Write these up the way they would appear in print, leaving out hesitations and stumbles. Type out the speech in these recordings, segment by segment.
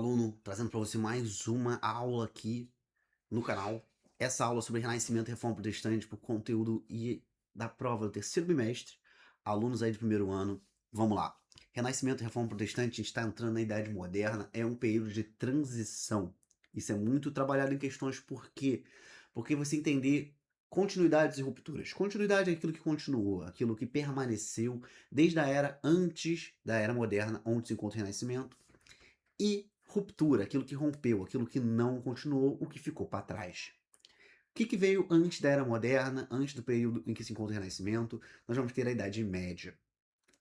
Aluno, trazendo para você mais uma aula aqui no canal. Essa aula sobre Renascimento e Reforma Protestante por conteúdo da prova do terceiro bimestre. Alunos aí de primeiro ano, vamos lá. Renascimento e Reforma Protestante, a gente está entrando na Idade Moderna, é um período de transição. Isso é muito trabalhado em questões por quê? Porque você entender continuidades e rupturas. Continuidade é aquilo que continuou, aquilo que permaneceu desde a era antes da Era Moderna, onde se encontra o Renascimento, e ruptura, aquilo que rompeu, aquilo que não continuou, o que ficou para trás. O que veio antes da Era Moderna, antes do período em que se encontra o Renascimento? Nós vamos ter a Idade Média.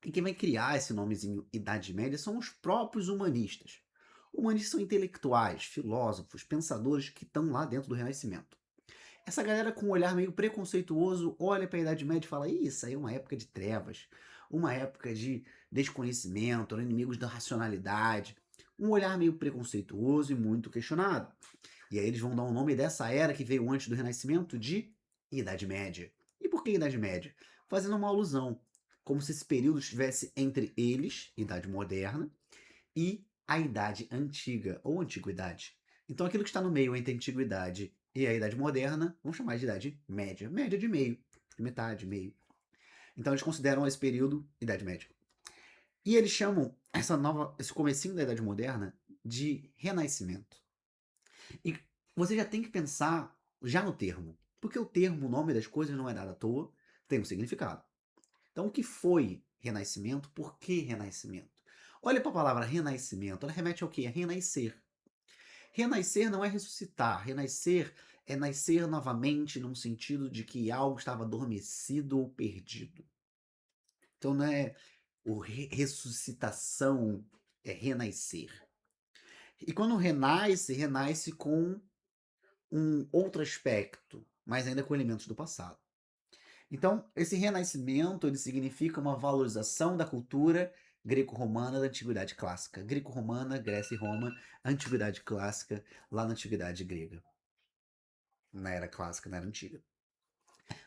E quem vai criar esse nomezinho Idade Média são os próprios humanistas. Humanistas são intelectuais, filósofos, pensadores que estão lá dentro do Renascimento. Essa galera com um olhar meio preconceituoso olha para a Idade Média e fala: isso aí é uma época de trevas, uma época de desconhecimento, eram inimigos da racionalidade. Um olhar meio preconceituoso e muito questionado. E aí eles vão dar o nome dessa era que veio antes do Renascimento de Idade Média. E por que Idade Média? Fazendo uma alusão, como se esse período estivesse entre eles, Idade Moderna, e a Idade Antiga, ou Antiguidade. Então aquilo que está no meio entre a Antiguidade e a Idade Moderna, vamos chamar de Idade Média. Média de meio, de metade, meio. Então eles consideram esse período Idade Média. E eles chamam esse comecinho da Idade Moderna de Renascimento. E você já tem que pensar já no termo, porque o termo, o nome das coisas não é dado à toa, tem um significado. Então o que foi Renascimento? Por que Renascimento? Olha para a palavra renascimento, ela remete ao quê? A renascer. Renascer não é ressuscitar, renascer é nascer novamente num sentido de que algo estava adormecido ou perdido. Então não é ressuscitação, é renascer. E quando renasce, renasce com um outro aspecto, mas ainda com elementos do passado. Então, esse renascimento ele significa uma valorização da cultura greco-romana da Antiguidade Clássica. Greco-romana, Grécia e Roma, Antiguidade Clássica, lá na Antiguidade Grega. Na Era Clássica, na Era Antiga.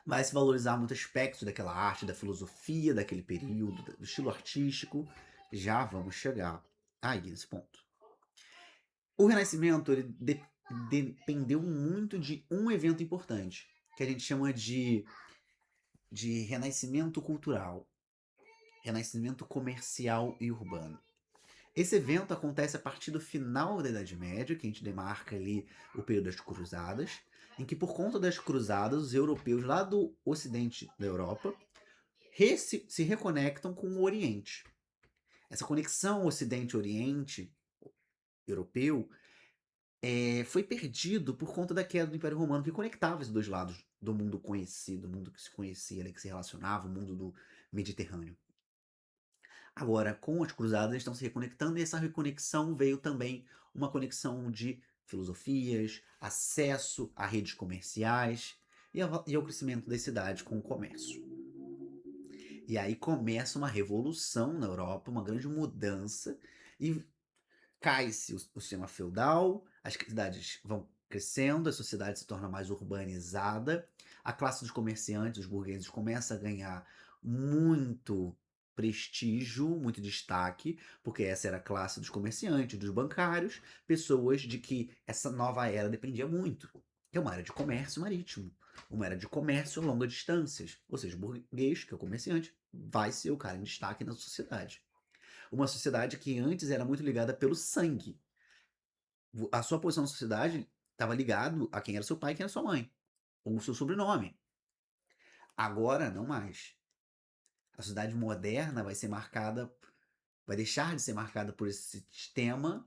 Vai se valorizar muitos aspectos daquela arte, da filosofia daquele período, do estilo artístico. Já vamos chegar aí nesse ponto. O Renascimento ele dependeu muito de um evento importante, que a gente chama de renascimento cultural, renascimento comercial e urbano. Esse evento acontece a partir do final da Idade Média, que a gente demarca ali o período das Cruzadas, em que por conta das Cruzadas, os europeus lá do ocidente da Europa se reconectam com o Oriente. Essa conexão Ocidente-Oriente europeu foi perdido por conta da queda do Império Romano, que conectava esses dois lados do mundo conhecido, do mundo que se conhecia, que se relacionava, o mundo do Mediterrâneo. Agora, com as cruzadas, eles estão se reconectando e essa reconexão veio também uma conexão de filosofias, acesso a redes comerciais e ao crescimento das cidades com o comércio. E aí começa uma revolução na Europa, uma grande mudança, e cai-se o sistema feudal, as cidades vão crescendo, a sociedade se torna mais urbanizada, a classe dos comerciantes, os burgueses, começa a ganhar muito prestígio, muito destaque, porque essa era a classe dos comerciantes, dos bancários, pessoas de que essa nova era dependia muito. É uma era de comércio marítimo, uma era de comércio a longas distâncias, ou seja, o burguês, que é o comerciante, vai ser o cara em destaque na sociedade. Uma sociedade que antes era muito ligada pelo sangue. A sua posição na sociedade estava ligado a quem era seu pai e quem era sua mãe, ou o seu sobrenome. Agora, não mais. A sociedade moderna vai deixar de ser marcada por esse sistema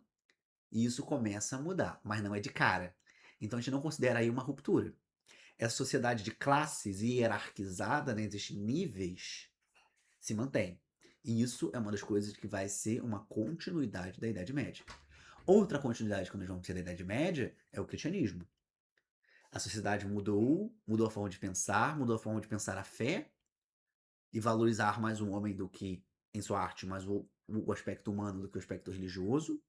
e isso começa a mudar, mas não é de cara. Então a gente não considera aí uma ruptura. Essa sociedade de classes hierarquizada, né, existem níveis, se mantém. E isso é uma das coisas que vai ser uma continuidade da Idade Média. Outra continuidade quando nós vamos ter da Idade Média é o cristianismo. A sociedade mudou a forma de pensar, mudou a forma de pensar a fé e valorizar mais o homem do que em sua arte, mais o aspecto humano do que o aspecto religioso,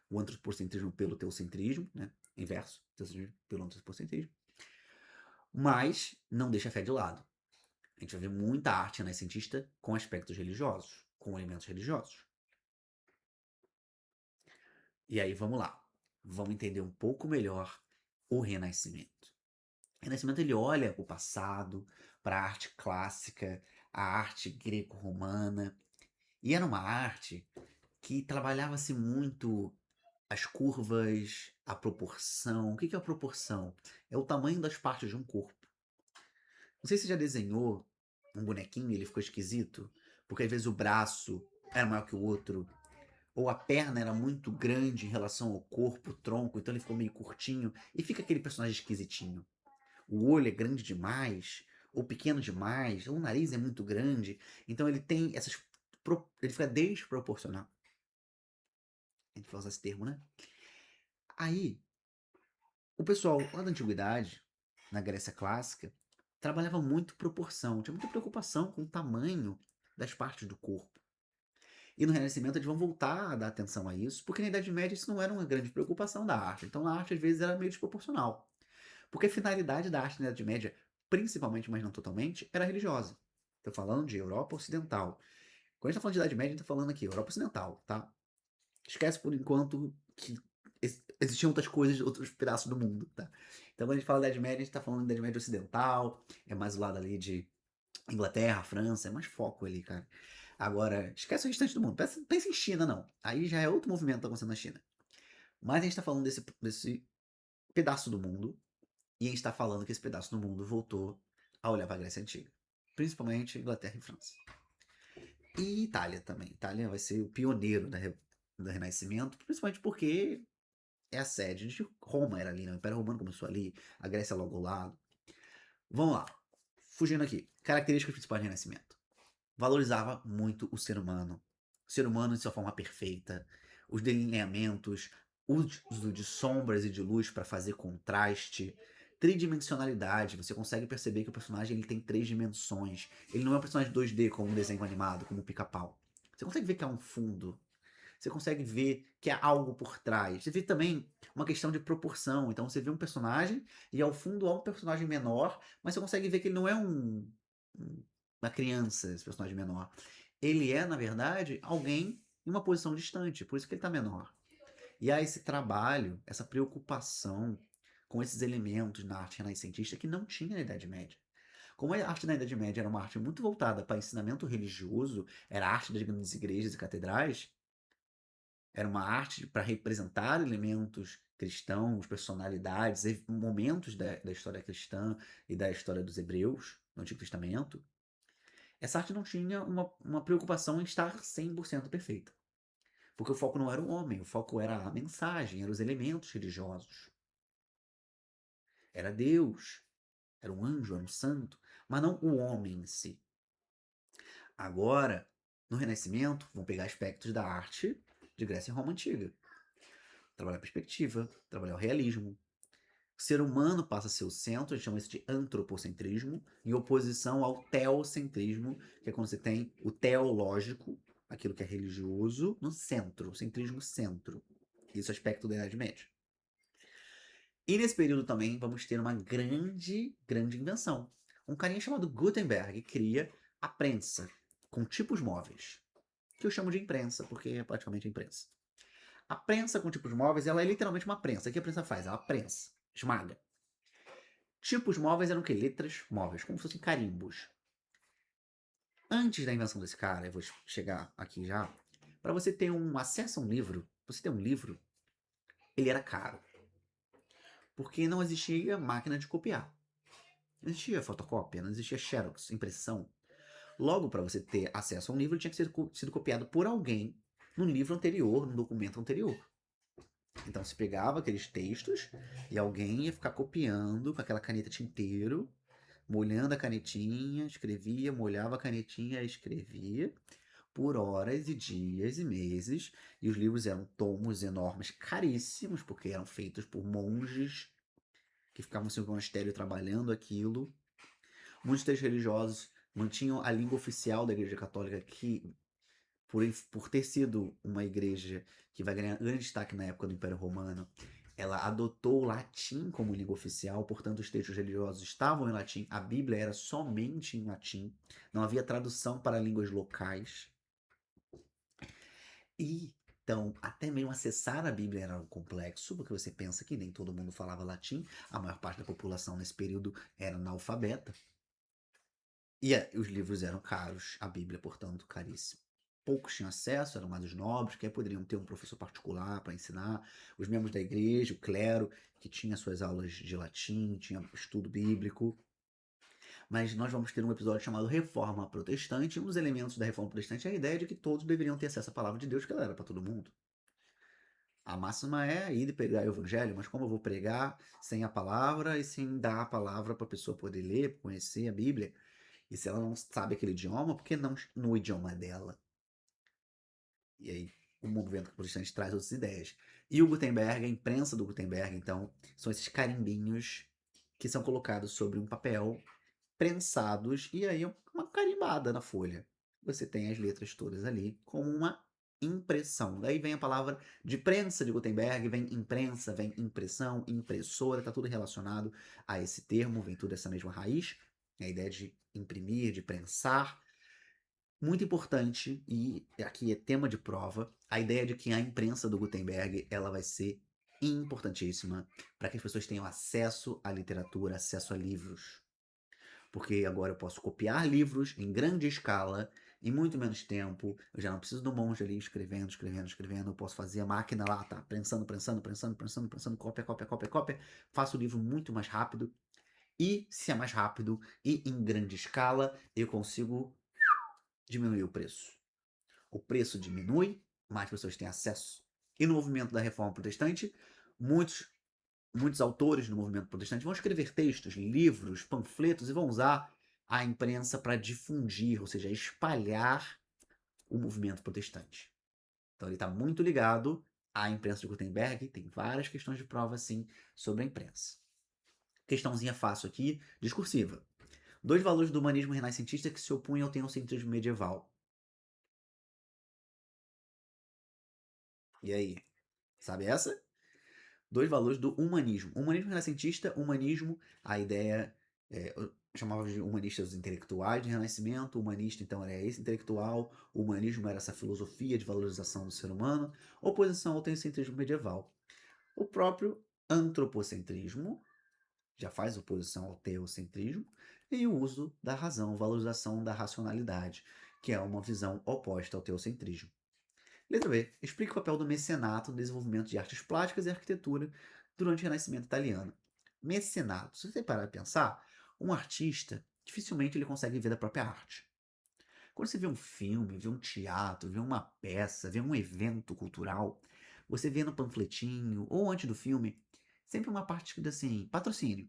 o antropocentrismo pelo teocentrismo, né? Inverso, teocentrismo pelo antropocentrismo. Mas não deixa a fé de lado. A gente vai ver muita arte renascentista com aspectos religiosos, com elementos religiosos. E aí vamos lá, vamos entender um pouco melhor o Renascimento. O Renascimento ele olha para o passado, para a arte clássica, a arte greco-romana, e era uma arte que trabalhava-se muito as curvas, a proporção. O que que é a proporção? É o tamanho das partes de um corpo. Não sei se você já desenhou um bonequinho e ele ficou esquisito, porque às vezes o braço era maior que o outro, ou a perna era muito grande em relação ao corpo, o tronco, então ele ficou meio curtinho e fica aquele personagem esquisitinho. O olho é grande demais, ou pequeno demais, ou o nariz é muito grande, então ele tem essas. Ele fica desproporcional. A gente vai usar esse termo, né? Aí, o pessoal lá da antiguidade, na Grécia clássica, trabalhava muito proporção, tinha muita preocupação com o tamanho das partes do corpo. E no Renascimento eles vão voltar a dar atenção a isso, porque na Idade Média isso não era uma grande preocupação da arte. Então a arte às vezes era meio desproporcional. Porque a finalidade da arte na Idade Média, principalmente, mas não totalmente, era religiosa. Estou falando de Europa Ocidental. Quando a gente está falando de Idade Média, a gente está falando aqui, Europa Ocidental, tá? Esquece por enquanto que existiam outras coisas, outros pedaços do mundo, tá? Então quando a gente fala da Idade Média, a gente está falando da Idade Média Ocidental, é mais o lado ali de Inglaterra, França, é mais foco ali, cara. Agora, esquece o restante do mundo. Pensa em China, não. Aí já é outro movimento que tá acontecendo na China. Mas a gente tá falando desse pedaço do mundo, e a gente tá falando que esse pedaço do mundo voltou a olhar pra Grécia Antiga. Principalmente Inglaterra e França. E Itália também. Itália vai ser o pioneiro do Renascimento, principalmente porque é a sede de Roma, era ali, né? O Império Romano começou ali, a Grécia logo ao lado. Vamos lá. Fugindo aqui. Características principais do Renascimento. Valorizava muito o ser humano em sua forma perfeita, os delineamentos, uso de sombras e de luz para fazer contraste, tridimensionalidade. Você consegue perceber que o personagem ele tem 3 dimensões. Ele não é um personagem 2D como um desenho animado, como o Pica-Pau. Você consegue ver que há um fundo. Você consegue ver que há algo por trás. Você vê também uma questão de proporção. Então você vê um personagem e ao fundo há um personagem menor, mas você consegue ver que ele não é uma criança, esse personagem menor. Ele é, na verdade, alguém em uma posição distante, por isso que ele está menor. E há esse trabalho, essa preocupação com esses elementos na arte renascentista que não tinha na Idade Média. Como a arte na Idade Média era uma arte muito voltada para ensinamento religioso, era a arte das grandes igrejas e catedrais, era uma arte para representar elementos cristãos, personalidades, momentos da história cristã e da história dos hebreus no Antigo Testamento. Essa arte não tinha uma preocupação em estar 100% perfeita. Porque o foco não era o homem, o foco era a mensagem, eram os elementos religiosos. Era Deus, era um anjo, era um santo, mas não o homem em si. Agora, no Renascimento, vão pegar aspectos da arte de Grécia e Roma Antiga. Trabalhar a perspectiva, trabalhar o realismo. O ser humano passa a ser o centro, a gente chama isso de antropocentrismo, em oposição ao teocentrismo, que é quando você tem o teológico, aquilo que é religioso, no centro, o centrismo centro. Isso é aspecto da Idade Média. E nesse período também vamos ter uma grande invenção. Um carinha chamado Gutenberg cria a prensa, com tipos móveis, que eu chamo de imprensa, porque é praticamente a imprensa. A prensa com tipos móveis, ela é literalmente uma prensa. O que a prensa faz? Ela prensa, esmaga. Tipos móveis eram o quê? Letras móveis, como se fossem carimbos. Antes da invenção desse cara, eu vou chegar aqui já, para você ter um acesso a um livro, você ter um livro, ele era caro. Porque não existia máquina de copiar. Não existia fotocópia, não existia xerox, impressão. Logo, para você ter acesso a um livro, ele tinha que ser sido copiado por alguém num livro anterior, num documento anterior. Então se pegava aqueles textos e alguém ia ficar copiando com aquela caneta tinteiro, molhando a canetinha, escrevia, molhava a canetinha, escrevia, por horas e dias e meses. E os livros eram tomos enormes, caríssimos, porque eram feitos por monges que ficavam no monastério trabalhando aquilo. Muitos textos religiosos mantinham a língua oficial da Igreja Católica, que, por ter sido uma igreja que vai ganhar grande destaque na época do Império Romano, ela adotou o latim como língua oficial, portanto os textos religiosos estavam em latim, a Bíblia era somente em latim, não havia tradução para línguas locais. E Então, até mesmo acessar a Bíblia era algo complexo, porque você pensa que nem todo mundo falava latim, a maior parte da população nesse período era analfabeta. E os livros eram caros, a Bíblia, portanto, caríssima. Poucos tinham acesso, eram mais os nobres, que aí poderiam ter um professor particular para ensinar, os membros da igreja, o clero, que tinha suas aulas de latim, tinha estudo bíblico. Mas nós vamos ter um episódio chamado Reforma Protestante, e um dos elementos da Reforma Protestante é a ideia de que todos deveriam ter acesso à palavra de Deus, que ela era para todo mundo. A máxima é ir e pregar o evangelho, mas como eu vou pregar sem a palavra e sem dar a palavra para a pessoa poder ler, conhecer a Bíblia? E se ela não sabe aquele idioma, por que não no idioma dela? E aí o movimento protestante traz outras ideias. E o Gutenberg, a imprensa do Gutenberg, então, são esses carimbinhos que são colocados sobre um papel, prensados, e aí uma carimbada na folha. Você tem as letras todas ali como uma impressão. Daí vem a palavra de prensa de Gutenberg, vem imprensa, vem impressão, impressora, está tudo relacionado a esse termo, vem tudo essa mesma raiz, a ideia de imprimir, de prensar. Muito importante, e aqui é tema de prova, a ideia de que a imprensa do Gutenberg ela vai ser importantíssima para que as pessoas tenham acesso à literatura, acesso a livros. Porque agora eu posso copiar livros em grande escala, em muito menos tempo. Eu já não preciso do monge ali escrevendo, escrevendo, escrevendo. Eu posso fazer a máquina lá, tá? Prensando, prensando, prensando, prensando, prensando, cópia, cópia, cópia, cópia. Faço o livro muito mais rápido. E se é mais rápido e em grande escala, eu consigo diminuir o preço. O preço diminui, mais pessoas têm acesso. E no movimento da Reforma Protestante, muitos muitos autores do movimento protestante vão escrever textos, livros, panfletos e vão usar a imprensa para difundir, ou seja, espalhar o movimento protestante. Então ele está muito ligado à imprensa de Gutenberg, tem várias questões de prova, sim, sobre a imprensa. Questãozinha fácil aqui, discursiva. Dois valores do humanismo renascentista que se opunham ao teocentrismo medieval. E aí, sabe essa? Dois valores do humanismo. Humanismo renascentista, humanismo, a ideia, eu chamava de humanistas intelectuais de renascimento, humanista então era esse intelectual, o humanismo era essa filosofia de valorização do ser humano, oposição ao teocentrismo medieval. O próprio antropocentrismo já faz oposição ao teocentrismo, e o uso da razão, valorização da racionalidade, que é uma visão oposta ao teocentrismo. Letra B. Explica o papel do mecenato no desenvolvimento de artes plásticas e arquitetura durante o Renascimento italiano. Mecenato. Se você parar para pensar, um artista dificilmente ele consegue viver da própria arte. Quando você vê um filme, vê um teatro, vê uma peça, vê um evento cultural, você vê no panfletinho ou antes do filme sempre uma parte escrita assim, patrocínio.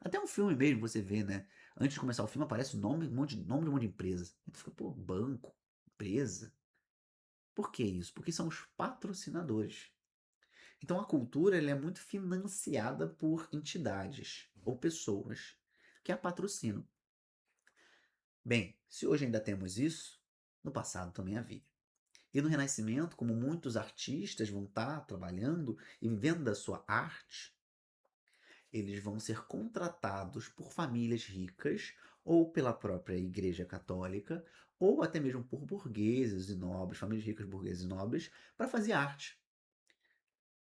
Até um filme mesmo você vê, né? Antes de começar o filme aparece o nome, nome de um monte de empresa. Aí tu fica, pô, banco, empresa. Por que isso? Porque são os patrocinadores. Então a cultura ela é muito financiada por entidades ou pessoas que a patrocinam. Bem, se hoje ainda temos isso, no passado também havia. E no Renascimento, como muitos artistas vão estar trabalhando e vivendo da sua arte, eles vão ser contratados por famílias ricas ou pela própria Igreja Católica ou até mesmo por burgueses e nobres, famílias ricas, burgueses e nobres, para fazer arte.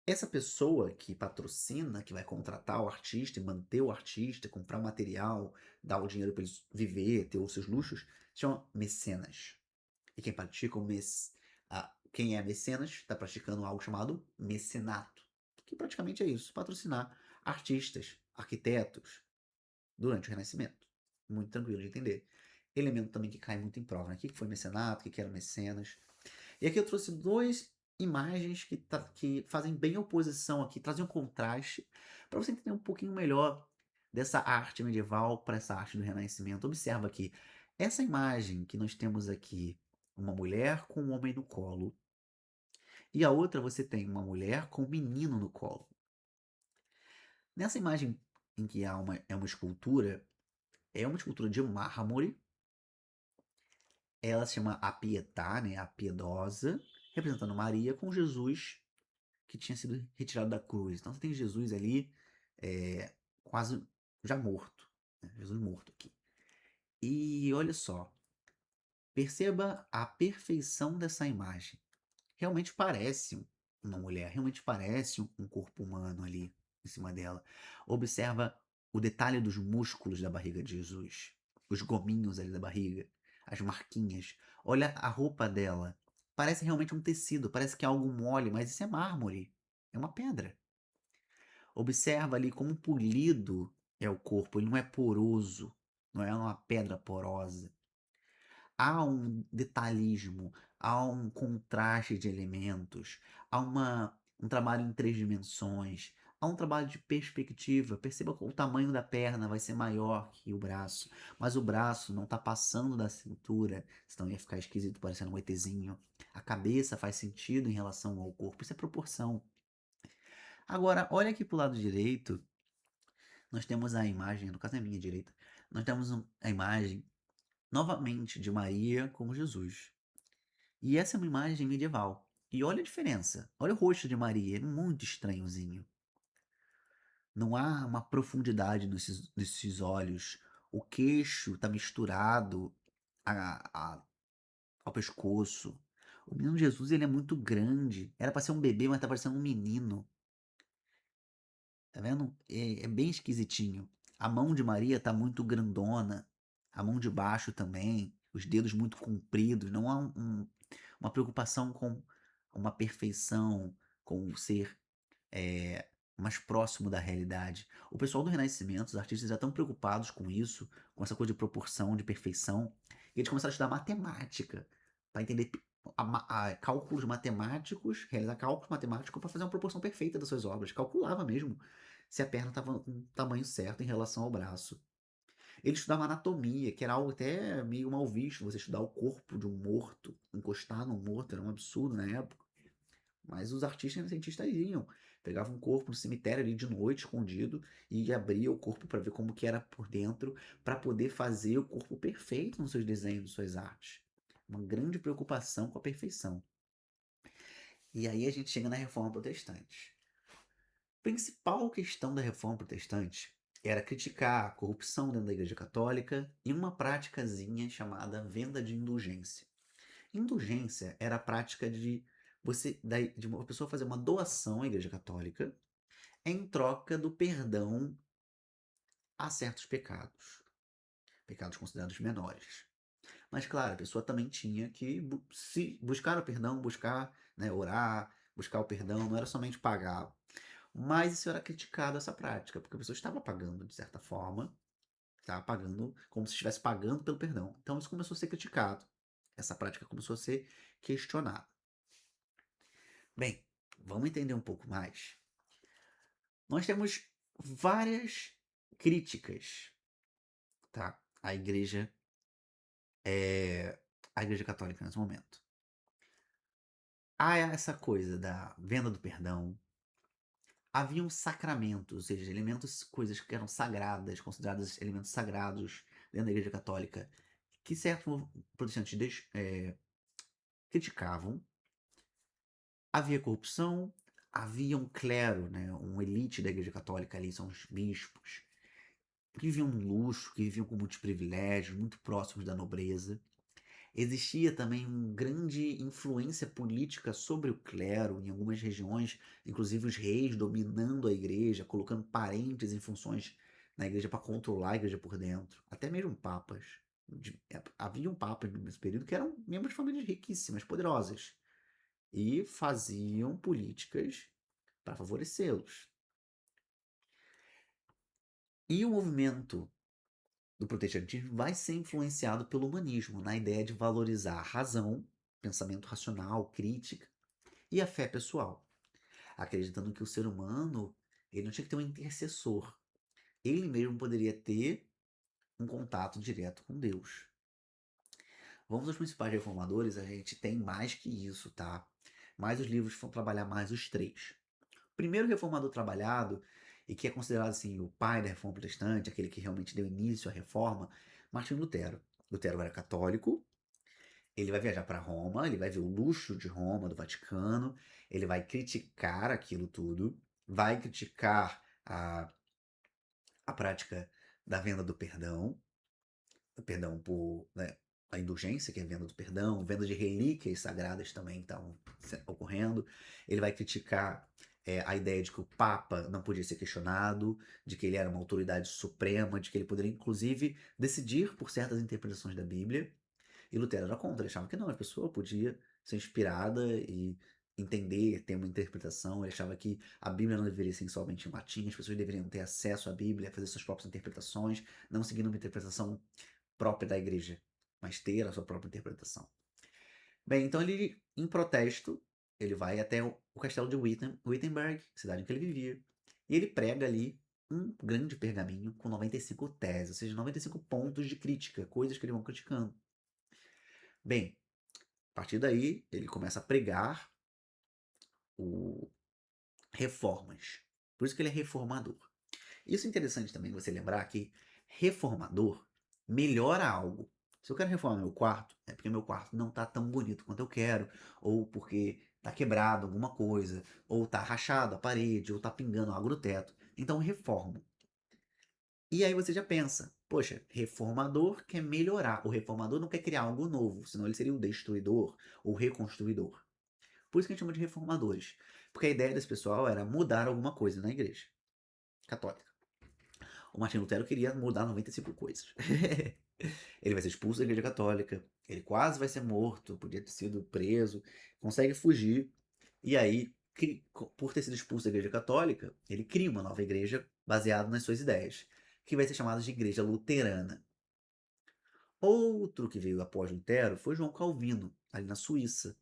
Essa pessoa que patrocina, que vai contratar o artista e manter o artista, comprar o material, dar o dinheiro para ele viver, ter os seus luxos, se chama mecenas. E quem pratica quem é mecenas está praticando algo chamado mecenato, que praticamente é isso, patrocinar artistas, arquitetos durante o Renascimento. Muito tranquilo de entender. Elemento também que cai muito em prova, né? O que foi mecenato, o que era mecenas. E aqui eu trouxe duas imagens que fazem bem oposição aqui, trazem um contraste, para você entender um pouquinho melhor dessa arte medieval para essa arte do Renascimento. Observa aqui, essa imagem que nós temos aqui, uma mulher com um homem no colo, e a outra você tem uma mulher com um menino no colo. Nessa imagem em que é uma escultura, é uma escultura de mármore, ela se chama A Pietà, né, a piedosa, representando Maria com Jesus que tinha sido retirado da cruz. Então você tem Jesus ali quase já morto, né? Jesus morto aqui. E olha só, perceba a perfeição dessa imagem. realmente parece uma mulher, realmente parece um corpo humano ali em cima dela. Observa o detalhe dos músculos da barriga de Jesus, os gominhos ali da barriga, as marquinhas. Olha a roupa dela, parece realmente um tecido, parece que é algo mole, mas isso é mármore, é uma pedra. Observa ali como polido é o corpo, ele não é poroso, não é uma pedra porosa. Há um detalhismo, há um contraste de elementos, há um trabalho em 3 dimensões, há um trabalho de perspectiva. Perceba que o tamanho da perna vai ser maior que o braço, mas o braço não está passando da cintura, senão ia ficar esquisito parecendo um ETzinho. A cabeça faz sentido em relação ao corpo, isso é proporção. Agora, olha aqui para o lado direito, nós temos a imagem, no caso é a minha direita, nós temos a imagem novamente de Maria com Jesus. E essa é uma imagem medieval. E olha a diferença. Olha o rosto de Maria, é muito estranhozinho. Não há uma profundidade nesses olhos. O queixo está misturado ao pescoço. O menino Jesus ele é muito grande. Era para ser um bebê, mas tá parecendo um menino. Tá vendo? É bem esquisitinho. A mão de Maria tá muito grandona. A mão de baixo também. Os dedos muito compridos. Não há uma preocupação com uma perfeição, com o ser mais próximo da realidade. O pessoal do Renascimento, os artistas já estão preocupados com isso, com essa coisa de proporção, de perfeição. E eles começaram a estudar matemática para entender cálculos matemáticos, realizar cálculos matemáticos para fazer uma proporção perfeita das suas obras. Calculava mesmo se a perna estava com o tamanho certo em relação ao braço. Ele estudava anatomia, que era algo até meio mal visto, você estudar o corpo de um morto, encostar no morto, era um absurdo na época. Mas os artistas e cientistas iam. Pegavam um corpo no cemitério ali de noite, escondido, e abria o corpo para ver como que era por dentro, para poder fazer o corpo perfeito nos seus desenhos, nas suas artes. Uma grande preocupação com a perfeição. E aí a gente chega na Reforma Protestante. A principal questão da Reforma Protestante era criticar a corrupção dentro da Igreja Católica e uma praticazinha chamada venda de indulgência. Indulgência era a prática de uma pessoa fazer uma doação à Igreja Católica em troca do perdão a certos pecados, pecados considerados menores. Mas claro, a pessoa também tinha que se buscar o perdão, buscar, né, orar, buscar o perdão, não era somente pagar. Mas isso era criticado, essa prática, porque a pessoa estava pagando de certa forma, estava pagando como se estivesse pagando pelo perdão. Então isso começou a ser criticado. Essa prática começou a ser questionada. Bem, vamos entender um pouco mais. Nós temos várias críticas, tá? À Igreja Católica nesse momento. Há essa coisa da venda do perdão. Haviam sacramentos, ou seja, elementos, coisas que eram sagradas, consideradas elementos sagrados dentro da Igreja Católica, que certos protestantes criticavam. Havia corrupção, havia um clero, né, uma elite da Igreja Católica ali, são os bispos, que viviam no luxo, que viviam com muitos privilégios, muito próximos da nobreza. Existia também uma grande influência política sobre o clero em algumas regiões, inclusive os reis dominando a igreja, colocando parentes em funções na igreja para controlar a igreja por dentro. Até mesmo papas. Haviam papas nesse período que eram membros de famílias riquíssimas, poderosas, e faziam políticas para favorecê-los. E o movimento do protestantismo vai ser influenciado pelo humanismo, na ideia de valorizar a razão, pensamento racional, crítica e a fé pessoal, acreditando que o ser humano ele não tinha que ter um intercessor, ele mesmo poderia ter um contato direto com Deus. Vamos aos principais reformadores, a gente tem mais que isso, tá? Mas os livros vão trabalhar mais os três. O primeiro reformador trabalhado, e que é considerado assim o pai da reforma protestante, aquele que realmente deu início à reforma, Martinho Lutero. Lutero era católico, ele vai viajar para Roma, ele vai ver o luxo de Roma, do Vaticano, ele vai criticar aquilo tudo, vai criticar a prática da venda do perdão por, né, a indulgência, que é a venda do perdão, venda de relíquias sagradas também estavam ocorrendo. Ele vai criticar a ideia de que o Papa não podia ser questionado, de que ele era uma autoridade suprema, de que ele poderia, inclusive, decidir por certas interpretações da Bíblia. E Lutero era contra, ele achava que não, a pessoa podia ser inspirada e entender, ter uma interpretação. Ele achava que a Bíblia não deveria ser somente em latim, as pessoas deveriam ter acesso à Bíblia, fazer suas próprias interpretações, não seguindo uma interpretação própria da igreja, mas ter a sua própria interpretação. Bem, então ele, em protesto, ele vai até o castelo de Wittenberg, cidade em que ele vivia, e ele prega ali um grande pergaminho com 95 teses, ou seja, 95 pontos de crítica, coisas que eles vão criticando. Bem, a partir daí, ele começa a pregar o reformas. Por isso que ele é reformador. Isso é interessante também você lembrar que reformador melhora algo. Se eu quero reformar meu quarto, é porque meu quarto não tá tão bonito quanto eu quero, ou porque tá quebrado alguma coisa, ou tá rachado a parede, ou tá pingando algo no teto. Então eu reformo. E aí você já pensa, poxa, reformador quer melhorar. O reformador não quer criar algo novo, senão ele seria o destruidor ou reconstruidor. Por isso que a gente chama de reformadores. Porque a ideia desse pessoal era mudar alguma coisa na igreja católica. O Martin Lutero queria mudar 95 coisas. Ele vai ser expulso da igreja católica, ele quase vai ser morto, podia ter sido preso, consegue fugir, e aí, por ter sido expulso da igreja católica, ele cria uma nova igreja baseada nas suas ideias, que vai ser chamada de Igreja Luterana. Outro que veio após Lutero foi João Calvino, ali na Suíça.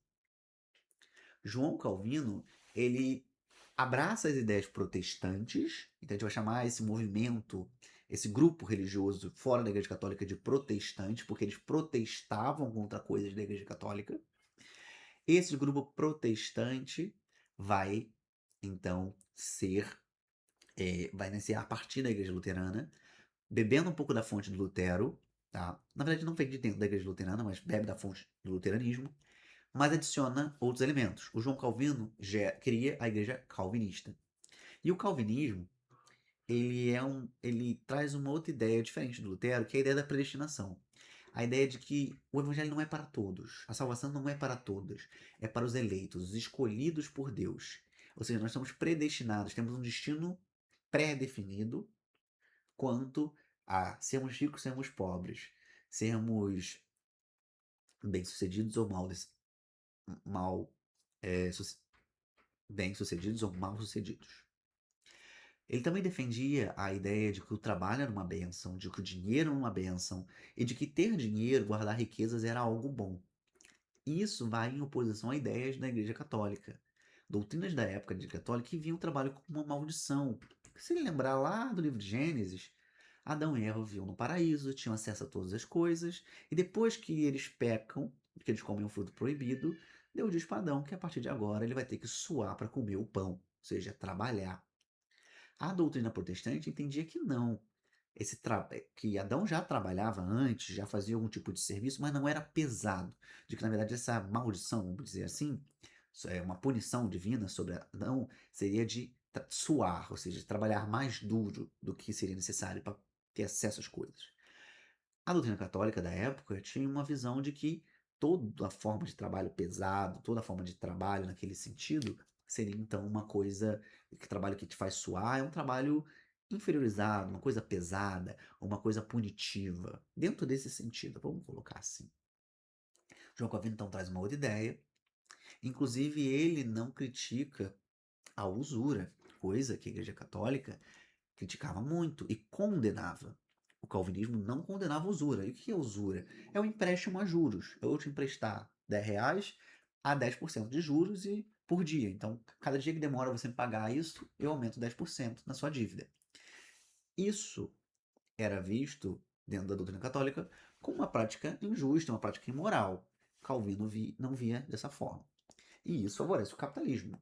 João Calvino, ele abraça as ideias protestantes, então a gente vai chamar esse movimento, esse grupo religioso fora da Igreja Católica de protestante, porque eles protestavam contra coisas da Igreja Católica. Esse grupo protestante vai, então, vai nascer a partir da Igreja Luterana, bebendo um pouco da fonte do Lutero, tá? Na verdade, não vem de dentro da Igreja Luterana, mas bebe da fonte do luteranismo, mas adiciona outros elementos. O João Calvino cria a igreja calvinista. E o calvinismo, ele traz uma outra ideia diferente do Lutero, que é a ideia da predestinação. A ideia de que o evangelho não é para todos, a salvação não é para todos, é para os eleitos, os escolhidos por Deus. Ou seja, nós somos predestinados, temos um destino pré-definido quanto a sermos ricos, sermos pobres, sermos bem-sucedidos ou mal é, bem-sucedidos ou mal-sucedidos. Ele também defendia a ideia de que o trabalho era uma bênção, de que o dinheiro era uma bênção e de que ter dinheiro, guardar riquezas era algo bom. Isso vai em oposição a ideias da Igreja Católica. Doutrinas da época da Igreja Católica que viam o trabalho como uma maldição. Se ele lembrar lá do livro de Gênesis, Adão e Eva viviam no paraíso, tinham acesso a todas as coisas, e depois que eles pecam, que eles comem um fruto proibido, Deus diz para Adão que a partir de agora ele vai ter que suar para comer o pão, ou seja, trabalhar. A doutrina protestante entendia que não. Que Adão já trabalhava antes, já fazia algum tipo de serviço, mas não era pesado. De que, na verdade, essa maldição, vamos dizer assim, uma punição divina sobre Adão, seria de suar, ou seja, de trabalhar mais duro do que seria necessário para ter acesso às coisas. A doutrina católica da época tinha uma visão de que toda forma de trabalho pesado, toda forma de trabalho naquele sentido, seria então uma coisa, que trabalho que te faz suar é um trabalho inferiorizado, uma coisa pesada, uma coisa punitiva. Dentro desse sentido, vamos colocar assim. João Calvino então traz uma outra ideia. Inclusive, ele não critica a usura, coisa que a Igreja Católica criticava muito e condenava. O calvinismo não condenava a usura. E o que é usura? É um empréstimo a juros. Eu vou te emprestar R$ 10 a 10% de juros e por dia. Então, cada dia que demora você pagar isso, eu aumento 10% na sua dívida. Isso era visto, dentro da doutrina católica, como uma prática injusta, uma prática imoral. Calvino não via dessa forma. E isso favorece o capitalismo.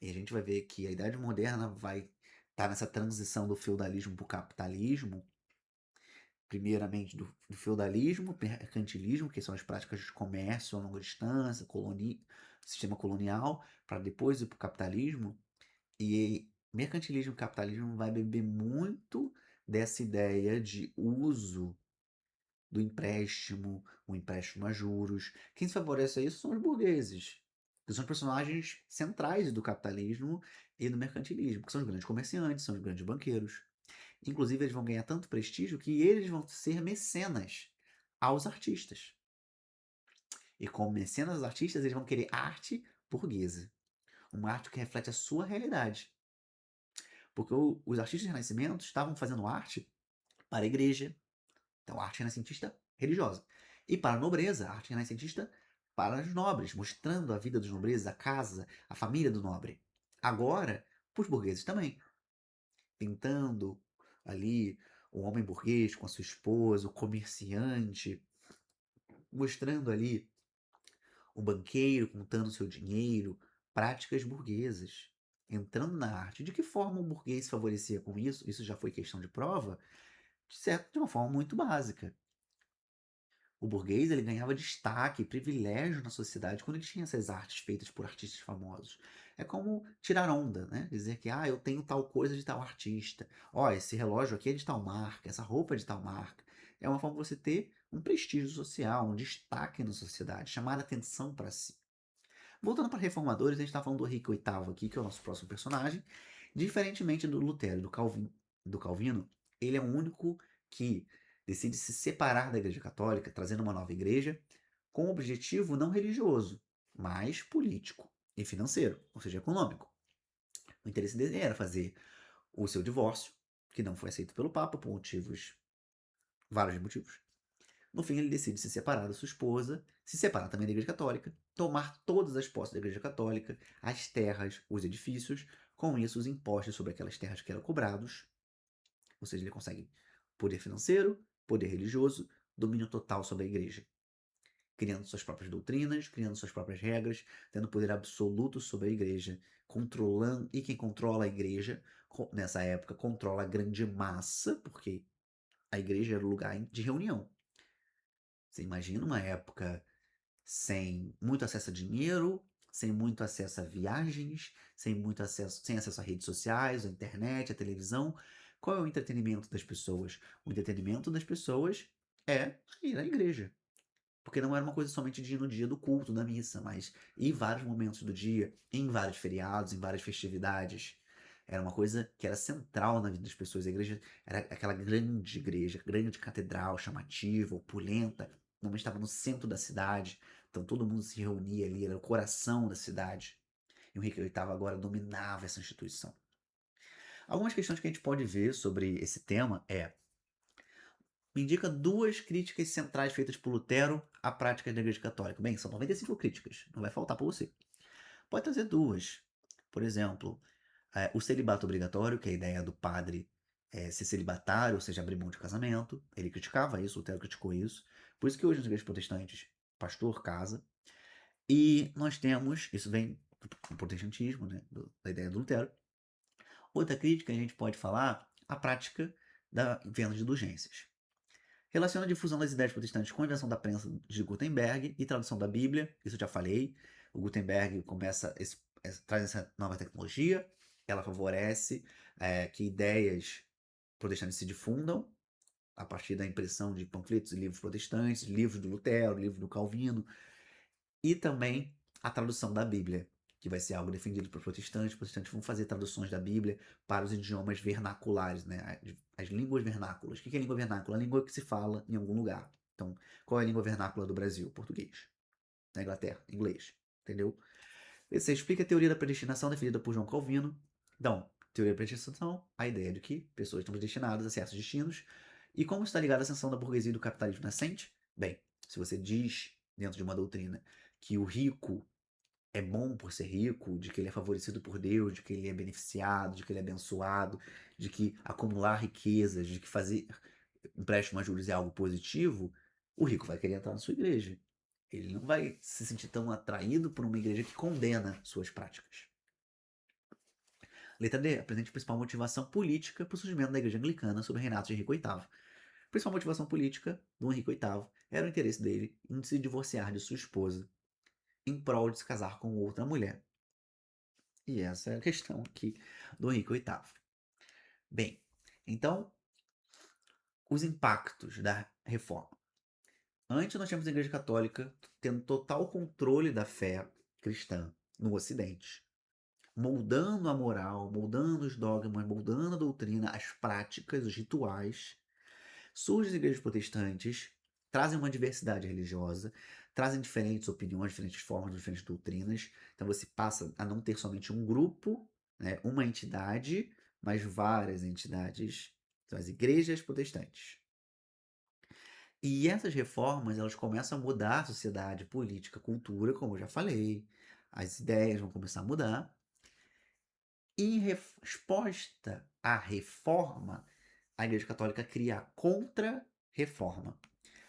E a gente vai ver que a Idade Moderna vai estar nessa transição do feudalismo para o capitalismo, primeiramente do feudalismo, mercantilismo, que são as práticas de comércio a longa distância, sistema colonial, para depois ir para o capitalismo. E mercantilismo e capitalismo vai beber muito dessa ideia de uso do empréstimo, o empréstimo a juros. Quem se favorece a isso são os burgueses, que são os personagens centrais do capitalismo e do mercantilismo, que são os grandes comerciantes, são os grandes banqueiros. Inclusive, eles vão ganhar tanto prestígio que eles vão ser mecenas aos artistas. E como mecenas aos artistas, eles vão querer arte burguesa, uma arte que reflete a sua realidade. Porque os artistas renascimentos estavam fazendo arte para a igreja, então arte renascentista religiosa, e para a nobreza, arte renascentista para os nobres, mostrando a vida dos nobres, a casa, a família do nobre. Agora, para os burgueses também, pintando ali o homem burguês com a sua esposa, o comerciante, mostrando ali o banqueiro contando seu dinheiro, práticas burguesas, entrando na arte. De que forma o burguês se favorecia com isso? Isso já foi questão de prova, de uma forma muito básica. O burguês ele ganhava destaque, privilégio na sociedade quando ele tinha essas artes feitas por artistas famosos. É como tirar onda, né? Dizer que eu tenho tal coisa de tal artista. Ó, esse relógio aqui é de tal marca, essa roupa é de tal marca. É uma forma de você ter um prestígio social, um destaque na sociedade, chamar atenção para si. Voltando para reformadores, a gente está falando do Henrique VIII aqui, que é o nosso próximo personagem. Diferentemente do Lutero, do Calvino, ele é o único que decide se separar da Igreja Católica, trazendo uma nova igreja, com um objetivo não religioso, mas político e financeiro, ou seja, econômico. O interesse dele era fazer o seu divórcio, que não foi aceito pelo Papa por vários motivos. No fim, ele decide se separar da sua esposa, se separar também da Igreja Católica, tomar todas as posses da Igreja Católica, as terras, os edifícios, com isso os impostos sobre aquelas terras que eram cobrados, ou seja, ele consegue poder financeiro, poder religioso, domínio total sobre a Igreja, criando suas próprias doutrinas, criando suas próprias regras, tendo poder absoluto sobre a Igreja, controlando, e quem controla a Igreja, nessa época, controla a grande massa, porque a Igreja era o lugar de reunião. Você imagina uma época sem muito acesso a dinheiro, sem muito acesso a viagens, sem acesso a redes sociais, a internet, a televisão. Qual é o entretenimento das pessoas? O entretenimento das pessoas é ir à igreja. Porque não era uma coisa somente de ir no dia do culto, da missa, mas em vários momentos do dia, em vários feriados, em várias festividades. Era uma coisa que era central na vida das pessoas. A igreja era aquela grande igreja, grande catedral, chamativa, opulenta, normalmente estava no centro da cidade, então todo mundo se reunia ali, era o coração da cidade. E o Henrique VIII agora dominava essa instituição. Algumas questões que a gente pode ver sobre esse tema me indica duas críticas centrais feitas por Lutero à prática da Igreja Católica. Bem, são 95 críticas, não vai faltar para você. Pode trazer duas. Por exemplo, o celibato obrigatório, que é a ideia do padre ser celibatário, ou seja, abrir mão de casamento. Ele criticava isso, Lutero criticou isso. Por isso que hoje nas igrejas protestantes, pastor casa. E nós temos, isso vem do protestantismo, né, da ideia do Lutero. Outra crítica a gente pode falar a prática da venda de indulgências. Relaciona a difusão das ideias protestantes com a invenção da prensa de Gutenberg e tradução da Bíblia, isso eu já falei. O Gutenberg traz essa nova tecnologia, ela favorece que ideias protestantes se difundam a partir da impressão de panfletos e livros protestantes, livros do Lutero, livros do Calvino, e também a tradução da Bíblia, que vai ser algo defendido por protestantes. Os protestantes vão fazer traduções da Bíblia para os idiomas vernaculares, né? As línguas vernáculas. O que é língua vernácula? A língua que se fala em algum lugar. Então, qual é a língua vernácula do Brasil? Português. Na Inglaterra, inglês. Entendeu? Você explica a teoria da predestinação defendida por João Calvino. Então, teoria da predestinação, a ideia de que pessoas estão predestinadas a certos destinos. E como está ligada a ascensão da burguesia e do capitalismo nascente? Bem, se você diz, dentro de uma doutrina, que o rico é bom por ser rico, de que ele é favorecido por Deus, de que ele é beneficiado, de que ele é abençoado, de que acumular riquezas, de que fazer empréstimo a juros é algo positivo, o rico vai querer entrar na sua igreja. Ele não vai se sentir tão atraído por uma igreja que condena suas práticas. Letra D. Apresente a principal motivação política para o surgimento da igreja anglicana sob o reinado de Henrique VIII. A principal motivação política do Henrique VIII era o interesse dele em se divorciar de sua esposa em prol de se casar com outra mulher. E essa é a questão aqui do Henrique VIII. Bem, então, os impactos da reforma. Antes nós tínhamos a Igreja Católica tendo total controle da fé cristã no Ocidente, moldando a moral, moldando os dogmas, moldando a doutrina, as práticas, os rituais. Surgem as igrejas protestantes, trazem uma diversidade religiosa, trazem diferentes opiniões, diferentes formas, diferentes doutrinas. Então você passa a não ter somente um grupo, né, uma entidade, mas várias entidades. São as igrejas protestantes. E essas reformas, elas começam a mudar a sociedade, política, cultura, como eu já falei. As ideias vão começar a mudar. E em resposta à reforma, a Igreja Católica cria a Contra-Reforma.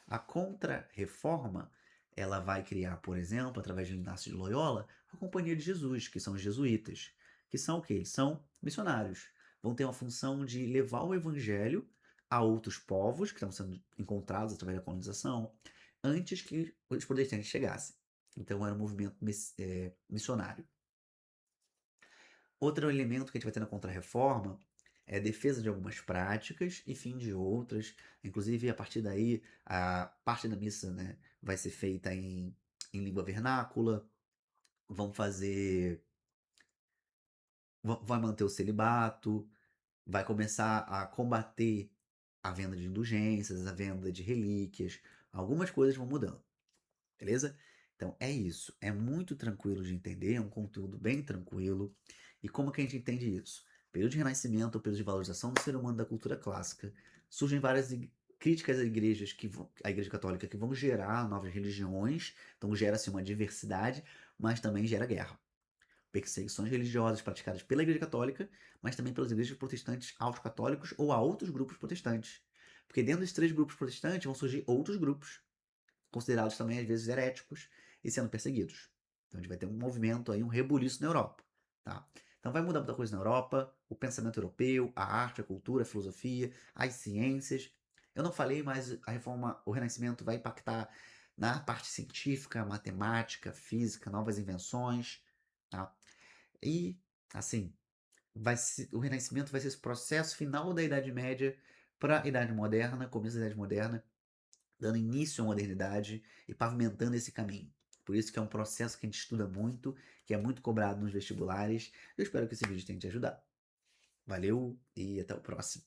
A Contra-Reforma, ela vai criar, por exemplo, através de Inácio de Loyola, a Companhia de Jesus, que são os jesuítas, que são o quê? Eles são missionários. Vão ter uma função de levar o evangelho a outros povos que estão sendo encontrados através da colonização, antes que os protestantes chegassem. Então era um movimento missionário. Outro elemento que a gente vai ter na Contra-Reforma é a defesa de algumas práticas e fim de outras. Inclusive, a partir daí, a parte da missa, né, vai ser feita em língua vernácula, vão fazer. Vai manter o celibato, vai começar a combater a venda de indulgências, a venda de relíquias. Algumas coisas vão mudando, beleza? Então é isso. É muito tranquilo de entender, é um conteúdo bem tranquilo. E como que a gente entende isso? Período de renascimento, período de valorização do ser humano da cultura clássica, surgem várias críticas à igrejas à igreja católica que vão gerar novas religiões, então gera-se uma diversidade, mas também gera guerra. Perseguições religiosas praticadas pela igreja católica, mas também pelas igrejas protestantes aos católicos ou a outros grupos protestantes. Porque dentro desses 3 grupos protestantes vão surgir outros grupos, considerados também às vezes heréticos e sendo perseguidos. Então a gente vai ter um movimento aí, um rebuliço na Europa, tá? Então vai mudar muita coisa na Europa, o pensamento europeu, a arte, a cultura, a filosofia, as ciências. Eu não falei, mas a reforma, o Renascimento vai impactar na parte científica, matemática, física, novas invenções, tá? E assim, o Renascimento vai ser esse processo final da Idade Média para a Idade Moderna, começo da Idade Moderna, dando início à modernidade e pavimentando esse caminho. Por isso que é um processo que a gente estuda muito, que é muito cobrado nos vestibulares. Eu espero que esse vídeo tenha te ajudado. Valeu e até o próximo.